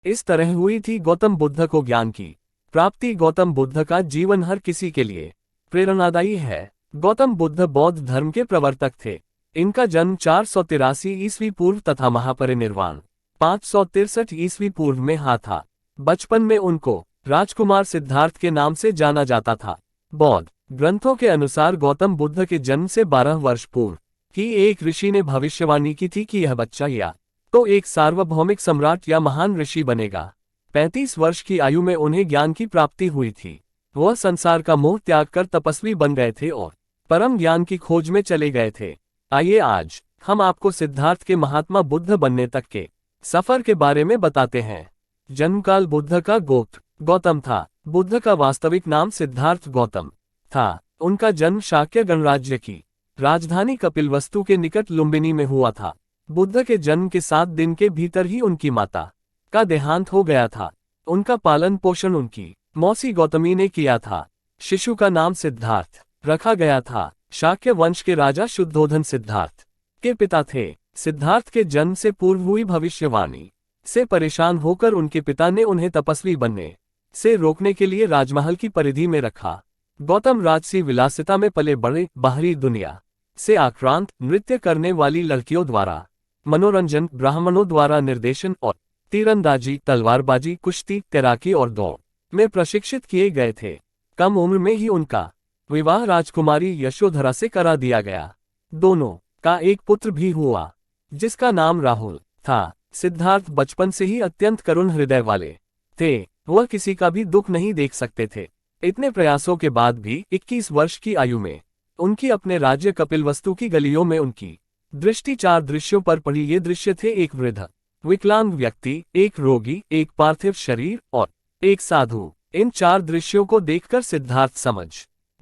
इस तरह हुई थी गौतम बुद्ध को ज्ञान की प्राप्ति। गौतम बुद्ध का जीवन हर किसी के लिए प्रेरणादायी है। गौतम बुद्ध बौद्ध धर्म के प्रवर्तक थे। इनका जन्म 483 ईस्वी पूर्व तथा महापरिनिर्वाण 563 ईस्वी पूर्व में हुआ था। बचपन में उनको राजकुमार सिद्धार्थ के नाम से जाना जाता था। बौद्ध ग्रंथों के अनुसार गौतम बुद्ध के जन्म से 12 वर्ष पूर्व ही एक ऋषि ने भविष्यवाणी की थी कि यह बच्चा या तो एक सार्वभौमिक सम्राट या महान ऋषि बनेगा। 35 वर्ष की आयु में उन्हें ज्ञान की प्राप्ति हुई थी। वह संसार का मोह त्याग कर तपस्वी बन गए थे और परम ज्ञान की खोज में चले गए थे। आइए आज हम आपको सिद्धार्थ के महात्मा बुद्ध बनने तक के सफर के बारे में बताते हैं। जन्मकाल बुद्ध का गोत्र गौतम था। बुद्ध का वास्तविक नाम सिद्धार्थ गौतम था। उनका जन्म शाक्य गणराज्य की राजधानी कपिलवस्तु के निकट लुम्बिनी में हुआ था। बुद्ध के जन्म के 7 दिन के भीतर ही उनकी माता का देहांत हो गया था। उनका पालन पोषण उनकी मौसी गौतमी ने किया था। शिशु का नाम सिद्धार्थ रखा गया था। शाक्य वंश के राजा शुद्धोधन सिद्धार्थ के पिता थे। सिद्धार्थ के जन्म से पूर्व हुई भविष्यवाणी से परेशान होकर उनके पिता ने उन्हें तपस्वी बनने से रोकने के लिए राजमहल की परिधि में रखा। गौतम राजसी विलासिता में पले बड़े। बाहरी दुनिया से आक्रांत नृत्य करने वाली लड़कियों द्वारा मनोरंजन, ब्राह्मणों द्वारा निर्देशन और तीरंदाजी, तलवारबाजी, कुश्ती, तैराकी और दौड़ में प्रशिक्षित किए गए थे। कम उम्र में ही उनका विवाह राजकुमारी यशोधरा से करा दिया गया। दोनों का एक पुत्र भी हुआ जिसका नाम राहुल था। सिद्धार्थ बचपन से ही अत्यंत करुण हृदय वाले थे। वह किसी का भी दुख नहीं देख सकते थे। इतने प्रयासों के बाद भी 21 वर्ष की आयु में उनकी अपने राज्य कपिलवस्तु की गलियों में उनकी दृष्टि 4 दृश्यों पर पड़ी। ये दृश्य थे एक वृद्ध विकलांग व्यक्ति, एक रोगी, एक पार्थिव शरीर और एक साधु। इन 4 दृश्यों को देखकर सिद्धार्थ समझ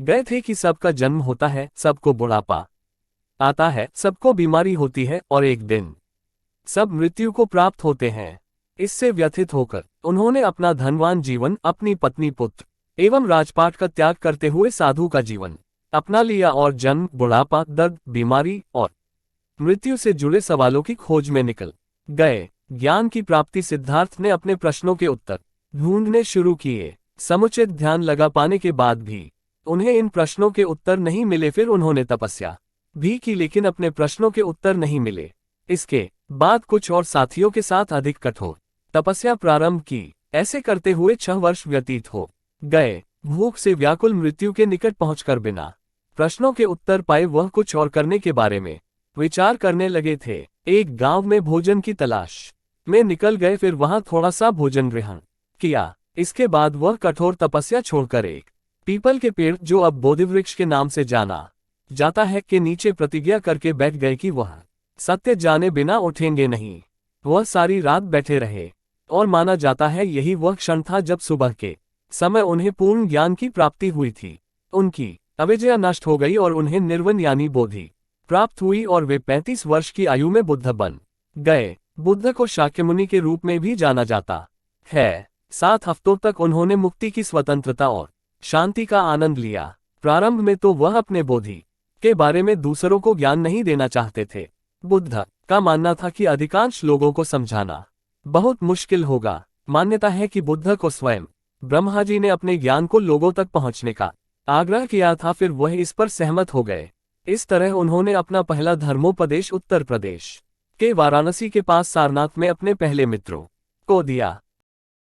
गए थे कि सबका जन्म होता है, सबको बुढ़ापा आता है, सबको बीमारी होती है और एक दिन सब मृत्यु को प्राप्त होते हैं। इससे व्यथित होकर उन्होंने अपना धनवान जीवन, अपनी पत्नी, पुत्र एवं राजपाट का त्याग करते हुए साधु का जीवन अपना लिया और जन्म, बुढ़ापा, दर्द, बीमारी और मृत्यु से जुड़े सवालों की खोज में निकल गए। ज्ञान की प्राप्ति सिद्धार्थ ने अपने प्रश्नों के उत्तर ढूंढने शुरू किए। समुचित ध्यान लगा पाने के बाद भी उन्हें इन प्रश्नों के उत्तर नहीं मिले। फिर उन्होंने तपस्या भी की लेकिन अपने प्रश्नों के उत्तर नहीं मिले। इसके बाद कुछ और साथियों के साथ अधिक कठोर तपस्या प्रारंभ की। ऐसे करते हुए 6 वर्ष व्यतीत हो गए। भूख से व्याकुल मृत्यु के निकट पहुंचकर बिना प्रश्नों के उत्तर पाए वह कुछ और करने के बारे में विचार करने लगे थे। एक गांव में भोजन की तलाश में निकल गए। फिर वहां थोड़ा सा भोजन ग्रहण किया। इसके बाद वह कठोर तपस्या छोड़कर एक पीपल के पेड़, जो अब बोधिवृक्ष के नाम से जाना जाता है, के नीचे प्रतिज्ञा करके बैठ गए कि वह सत्य जाने बिना उठेंगे नहीं। वह सारी रात बैठे रहे और माना जाता है यही वह क्षण था जब सुबह के समय उन्हें पूर्ण ज्ञान की प्राप्ति हुई थी। उनकी अविद्या नष्ट हो गई और उन्हें निर्वाण यानी बोधि प्राप्त हुई और वे 35 वर्ष की आयु में बुद्ध बन गए। बुद्ध को शाक्यमुनि के रूप में भी जाना जाता है। 7 हफ्तों तक उन्होंने मुक्ति की स्वतंत्रता और शांति का आनंद लिया। प्रारंभ में तो वह अपने बोधि के बारे में दूसरों को ज्ञान नहीं देना चाहते थे। बुद्ध का मानना था कि अधिकांश लोगों को समझाना बहुत मुश्किल होगा। मान्यता है कि बुद्ध को स्वयं ब्रह्मा जी ने अपने ज्ञान को लोगों तक पहुंचने का आग्रह किया था। फिर वह इस पर सहमत हो गए। इस तरह उन्होंने अपना पहला धर्मोपदेश उत्तर प्रदेश के वाराणसी के पास सारनाथ में अपने पहले मित्रों को दिया।